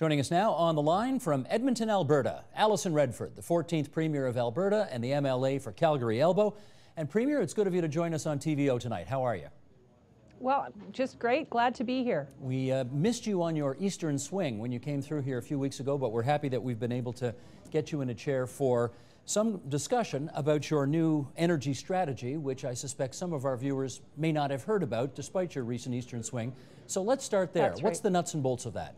Joining us now on the line from Edmonton, Alberta, Alison Redford, the 14th Premier of Alberta and the MLA for Calgary-Elbow. And Premier, it's good of you to join us on TVO tonight. How are you? Well, just great. Glad to be here. We missed you on your Eastern swing when you came through here a few weeks ago, but we're happy that we've been able to get you in a chair for some discussion about your new energy strategy, which I suspect some of our viewers may not have heard about despite your recent Eastern swing. So let's start there. That's right. What's the nuts and bolts of that?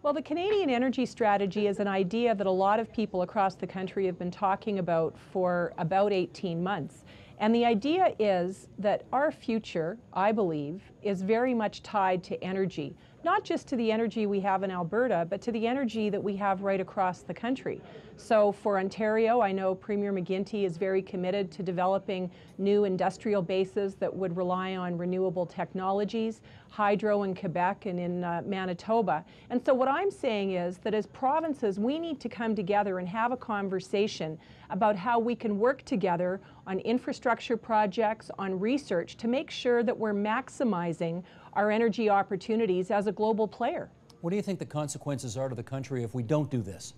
Well, the Canadian energy strategy is an idea that a lot of people across the country have been talking about for about 18 months. And the idea is that our future, I believe, is very much tied to energy. Not just to the energy we have in Alberta, but to the energy that we have right across the country. So for Ontario, I know Premier McGuinty is very committed to developing new industrial bases that would rely on renewable technologies, hydro in Quebec and in Manitoba. And so what I'm saying is that as provinces, we need to come together and have a conversation about how we can work together on infrastructure projects, on research, to make sure that we're maximizing our energy opportunities as a global player. What do you think the consequences are to the country if we don't do this?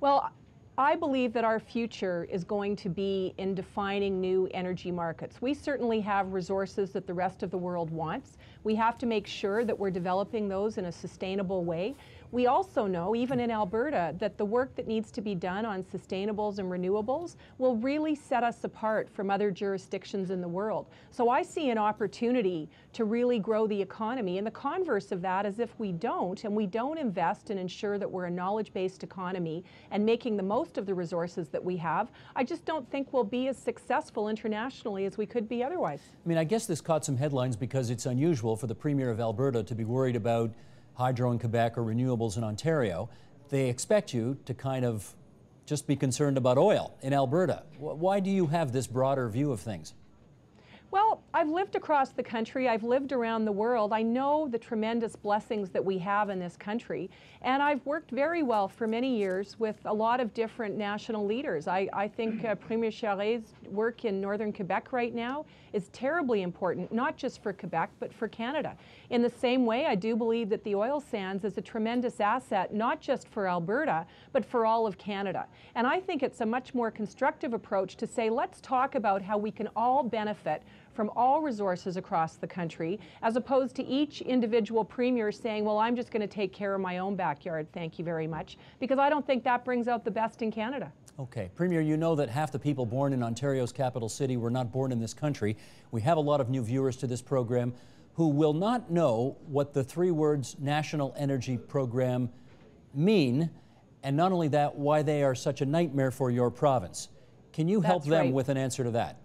Well, I believe that our future is going to be in defining new energy markets. We certainly have resources that the rest of the world wants. We have to make sure that we're developing those in a sustainable way. We also know, even in Alberta, that the work that needs to be done on sustainables and renewables will really set us apart from other jurisdictions in the world. So I see an opportunity to really grow the economy. And the converse of that is if we don't, and we don't invest and ensure that we're a knowledge-based economy and making the most of the resources that we have, I just don't think we'll be as successful internationally as we could be otherwise. I mean, I guess this caught some headlines because it's unusual for the Premier of Alberta to be worried about hydro in Quebec or renewables in Ontario. They expect you to kind of just be concerned about oil in Alberta. Why do you have this broader view of things? Well, I've lived across the country, I've lived around the world. I know the tremendous blessings that we have in this country, and I've worked very well for many years with a lot of different national leaders. I think Premier Charest's work in northern Quebec right now is terribly important, not just for Quebec, but for Canada. In the same way, I do believe that the oil sands is a tremendous asset, not just for Alberta, but for all of Canada. And I think it's a much more constructive approach to say, let's talk about how we can all benefit from all resources across the country, as opposed to each individual premier saying, well, I'm just going to take care of my own backyard, thank you very much, because I don't think that brings out the best in Canada. Okay. Premier, you know that half the people born in Ontario's capital city were not born in this country. We have a lot of new viewers to this program who will not know what the three words National Energy Program mean, and not only that, why they are such a nightmare for your province. Can you help them with an answer to that?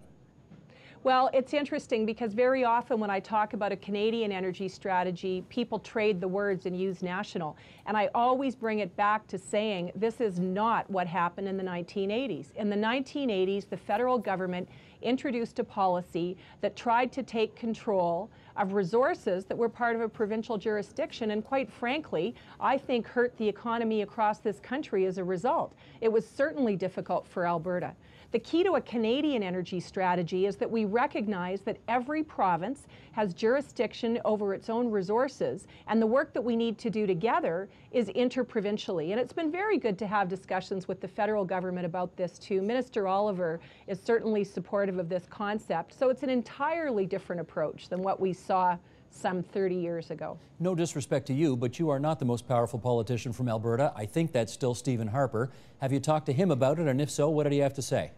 Well, it's interesting because very often when I talk about a Canadian energy strategy, people trade the words and use national. And I always bring it back to saying this is not what happened in the 1980s. In the 1980s, the federal government introduced a policy that tried to take control of resources that were part of a provincial jurisdiction, and quite frankly, I think hurt the economy across this country as a result. It was certainly difficult for Alberta. The key to a Canadian energy strategy is that we recognize that every province has jurisdiction over its own resources, and the work that we need to do together is interprovincially. And it's been very good to have discussions with the federal government about this too. Minister Oliver is certainly supportive of this concept. So it's an entirely different approach than what we saw some 30 years ago. No disrespect to you, but you are not the most powerful politician from Alberta. I think that's still Stephen Harper. Have you talked to him about it, and if so, what did he have to say?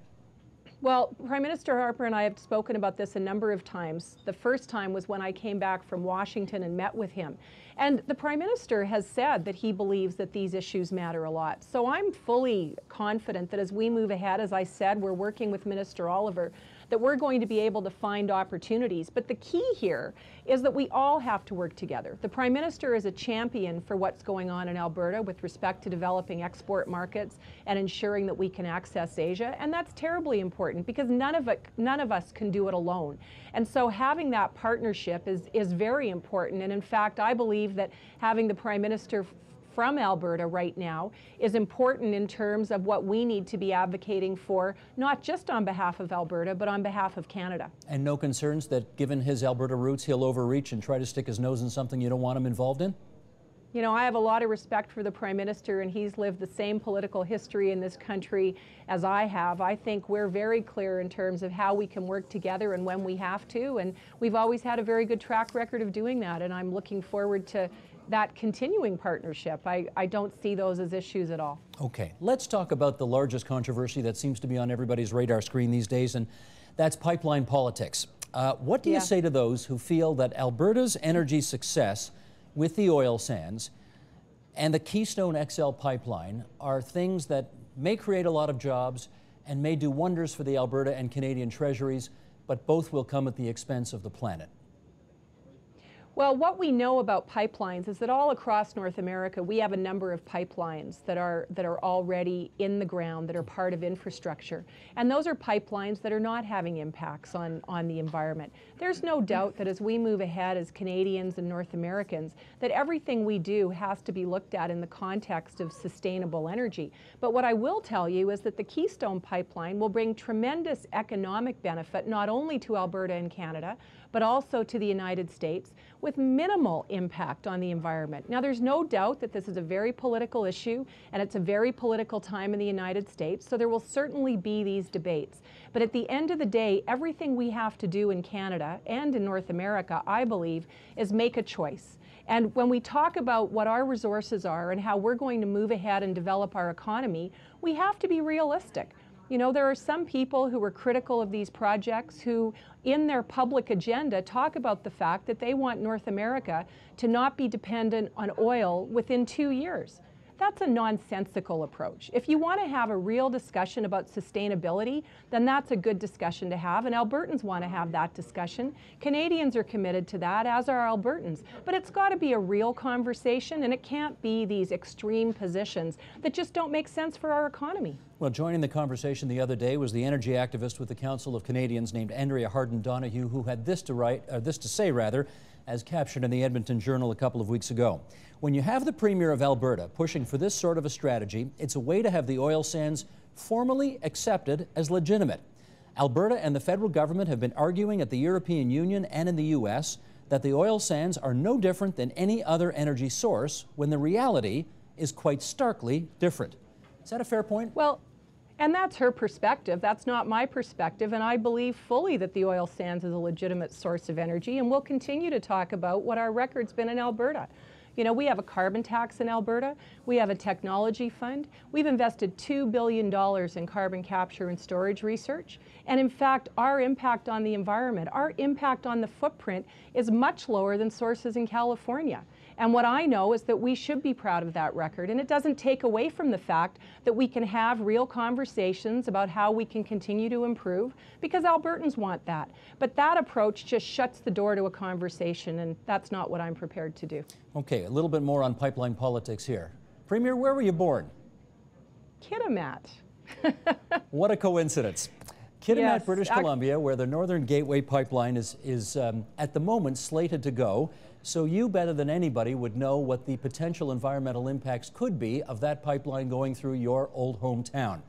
Well, Prime Minister Harper and I have spoken about this a number of times. The first time was when I came back from Washington and met with him. And the Prime Minister has said that he believes that these issues matter a lot. So I'm fully confident that as we move ahead, as I said, we're working with Minister Oliver, that we're going to be able to find opportunities. But the key here is that we all have to work together. The Prime Minister is a champion for what's going on in Alberta with respect to developing export markets and ensuring that we can access Asia. And that's terribly important because none of us can do it alone. And so having that partnership is very important. And in fact, I believe that having the Prime Minister from Alberta right now is important in terms of what we need to be advocating for, not just on behalf of Alberta, but on behalf of Canada. And no concerns that given his Alberta roots, he'll overreach and try to stick his nose in something you don't want him involved in? You know, I have a lot of respect for the Prime Minister, and he's lived the same political history in this country as I have. I think we're very clear in terms of how we can work together and when we have to, and we've always had a very good track record of doing that, and I'm looking forward to that continuing partnership. I don't see those as issues at all. Okay, let's talk about the largest controversy that seems to be on everybody's radar screen these days, and that's pipeline politics. What do you say to those who feel that Alberta's energy success with the oil sands and the Keystone XL pipeline are things that may create a lot of jobs and may do wonders for the Alberta and Canadian treasuries, but both will come at the expense of the planet? Well, what we know about pipelines is that all across North America, we have a number of pipelines that are already in the ground, that are part of infrastructure. And those are pipelines that are not having impacts on the environment. There's no doubt that as we move ahead as Canadians and North Americans, that everything we do has to be looked at in the context of sustainable energy. But what I will tell you is that the Keystone pipeline will bring tremendous economic benefit, not only to Alberta and Canada, but also to the United States, with minimal impact on the environment. Now, there's no doubt that this is a very political issue, and it's a very political time in the United States, so there will certainly be these debates. But at the end of the day, everything we have to do in Canada and in North America, I believe, is make a choice. And when we talk about what our resources are and how we're going to move ahead and develop our economy, we have to be realistic. You know, there are some people who are critical of these projects who, in their public agenda, talk about the fact that they want North America to not be dependent on oil within 2 years. That's a nonsensical approach. If you want to have a real discussion about sustainability, then that's a good discussion to have, and Albertans want to have that discussion. Canadians are committed to that, as are Albertans. But it's got to be a real conversation, and it can't be these extreme positions that just don't make sense for our economy. Well, joining the conversation the other day was the energy activist with the Council of Canadians named Andrea Hardin-Donahue, who had this to say, as captured in the Edmonton Journal a couple of weeks ago. When you have the Premier of Alberta pushing for this sort of a strategy, it's a way to have the oil sands formally accepted as legitimate. Alberta and the federal government have been arguing at the European Union and in the U.S. that the oil sands are no different than any other energy source, when the reality is quite starkly different. Is that a fair point? Well, and that's her perspective. That's not my perspective, and I believe fully that the oil sands is a legitimate source of energy, and we'll continue to talk about what our record's been in Alberta. You know, we have a carbon tax in Alberta. We have a technology fund. We've invested $2 billion in carbon capture and storage research. And in fact, our impact on the environment, our impact on the footprint is much lower than sources in California. And what I know is that we should be proud of that record. And it doesn't take away from the fact that we can have real conversations about how we can continue to improve, because Albertans want that. But that approach just shuts the door to a conversation, and that's not what I'm prepared to do. Okay, a little bit more on pipeline politics here. Premier, where were you born? Kitimat. What a coincidence. Kitimat, Yes, British Columbia, where the Northern Gateway pipeline is at the moment slated to go. So you, better than anybody, would know what the potential environmental impacts could be of that pipeline going through your old hometown.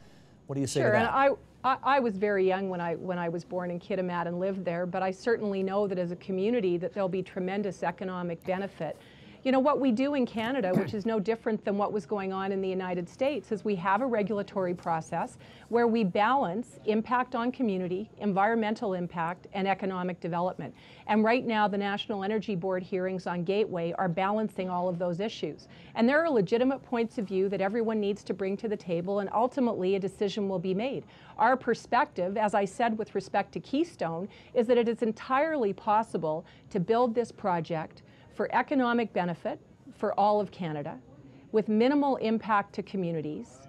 What do you say to that? Sure, and I was very young when I was born in Kitimat and lived there, but I certainly know that as a community that there'll be tremendous economic benefit. You know, what we do in Canada, which is no different than what was going on in the United States, is we have a regulatory process where we balance impact on community, environmental impact, and economic development. And right now, the National Energy Board hearings on Gateway are balancing all of those issues. And there are legitimate points of view that everyone needs to bring to the table, and ultimately a decision will be made. Our perspective, as I said with respect to Keystone, is that it is entirely possible to build this project for economic benefit for all of Canada, with minimal impact to communities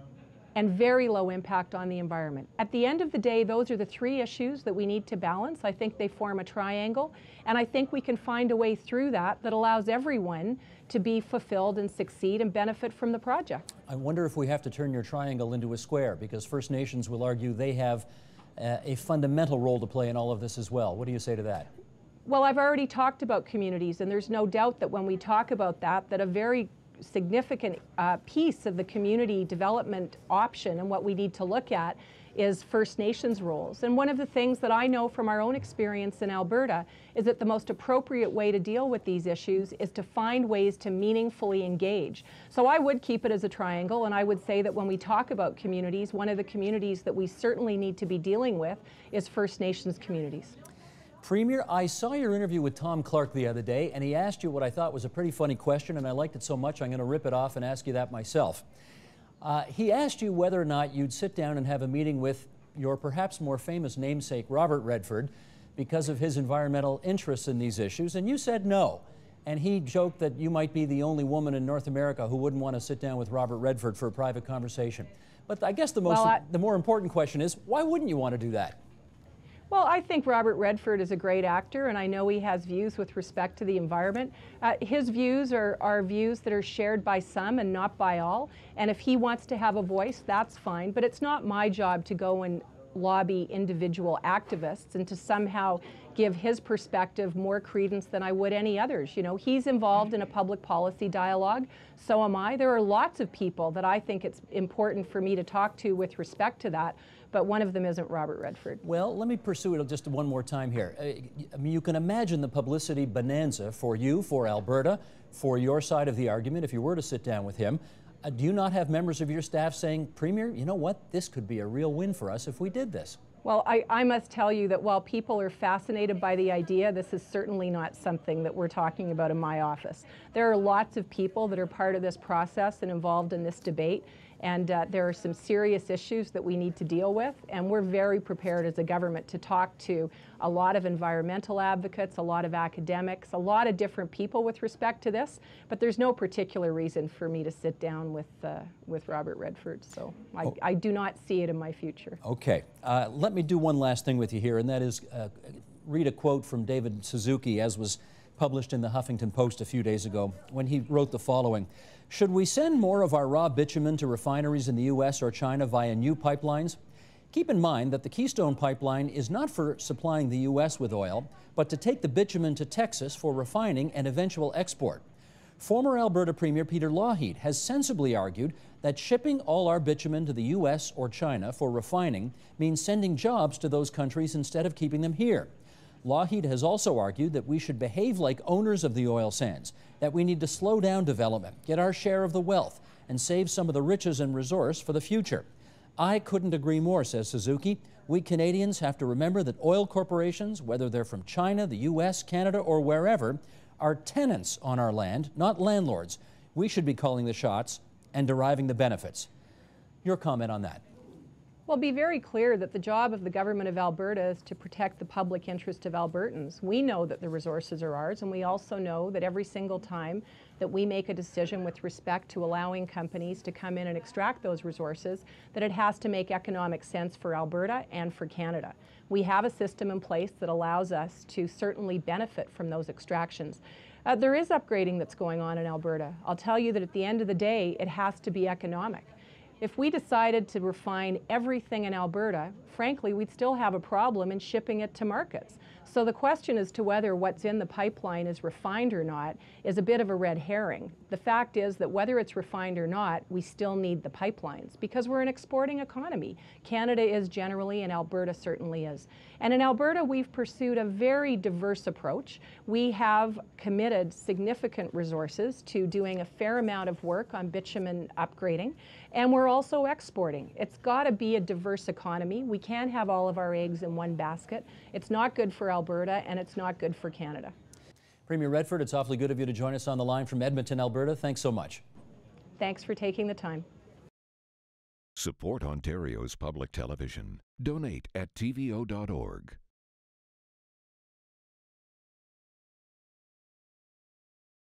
and very low impact on the environment. At the end of the day, those are the three issues that we need to balance. I think they form a triangle, and I think we can find a way through that allows everyone to be fulfilled and succeed and benefit from the project. I wonder if we have to turn your triangle into a square, because First Nations will argue they have a fundamental role to play in all of this as well. What do you say to that? Well, I've already talked about communities, and there's no doubt that when we talk about that a very significant piece of the community development option and what we need to look at is First Nations roles. And one of the things that I know from our own experience in Alberta is that the most appropriate way to deal with these issues is to find ways to meaningfully engage. So I would keep it as a triangle, and I would say that when we talk about communities, one of the communities that we certainly need to be dealing with is First Nations communities. Premier, I saw your interview with Tom Clark the other day, and he asked you what I thought was a pretty funny question, and I liked it so much I'm going to rip it off and ask you that myself. He asked you whether or not you'd sit down and have a meeting with your perhaps more famous namesake, Robert Redford, because of his environmental interests in these issues, and you said no. And he joked that you might be the only woman in North America who wouldn't want to sit down with Robert Redford for a private conversation. But I guess the more important question is, why wouldn't you want to do that? Well, I think Robert Redford is a great actor, and I know he has views with respect to the environment. His views are views that are shared by some and not by all, and if he wants to have a voice, that's fine, but it's not my job to go and lobby individual activists and to somehow give his perspective more credence than I would any others. You know, he's involved in a public policy dialogue, so am I. There are lots of people that I think it's important for me to talk to with respect to that, but one of them isn't Robert Redford. Well, let me pursue it just one more time here. I mean, you can imagine the publicity bonanza for you, for Alberta, for your side of the argument if you were to sit down with him. Do you not have members of your staff saying, Premier, you know what, this could be a real win for us if we did this? Well, I must tell you that while people are fascinated by the idea, this is certainly not something that we're talking about in my office. There are lots of people that are part of this process and involved in this debate, and there are some serious issues that we need to deal with, and we're very prepared as a government to talk to a lot of environmental advocates, a lot of academics, a lot of different people with respect to this, but there's no particular reason for me to sit down with Robert Redford, so I do not see it in my future. Okay, let me do one last thing with you here, and that is read a quote from David Suzuki, as was published in the Huffington Post a few days ago, when he wrote the following: "Should we send more of our raw bitumen to refineries in the U.S. or China via new pipelines? Keep in mind that the Keystone Pipeline is not for supplying the U.S. with oil, but to take the bitumen to Texas for refining and eventual export. Former Alberta Premier Peter Lougheed has sensibly argued that shipping all our bitumen to the U.S. or China for refining means sending jobs to those countries instead of keeping them here. Lougheed has also argued that we should behave like owners of the oil sands, that we need to slow down development, get our share of the wealth, and save some of the riches and resource for the future. I couldn't agree more," says Suzuki. "We Canadians have to remember that oil corporations, whether they're from China, the U.S., Canada, or wherever, are tenants on our land, not landlords. We should be calling the shots and deriving the benefits." Your comment on that? Well, be very clear that the job of the government of Alberta is to protect the public interest of Albertans. We know that the resources are ours, and we also know that every single time that we make a decision with respect to allowing companies to come in and extract those resources, that it has to make economic sense for Alberta and for Canada. We have a system in place that allows us to certainly benefit from those extractions. There is upgrading that's going on in Alberta. I'll tell you that at the end of the day, it has to be economic. If we decided to refine everything in Alberta, frankly, we'd still have a problem in shipping it to markets. So the question as to whether what's in the pipeline is refined or not is a bit of a red herring. The fact is that whether it's refined or not, we still need the pipelines because we're an exporting economy. Canada is generally, and Alberta certainly is. And in Alberta, we've pursued a very diverse approach. We have committed significant resources to doing a fair amount of work on bitumen upgrading, and we're also exporting. It's got to be a diverse economy. We can't have all of our eggs in one basket. It's not good for Alberta, and it's not good for Canada. Premier Redford, it's awfully good of you to join us on the line from Edmonton, Alberta. Thanks so much. Thanks for taking the time. Support Ontario's public television. Donate at tvo.org.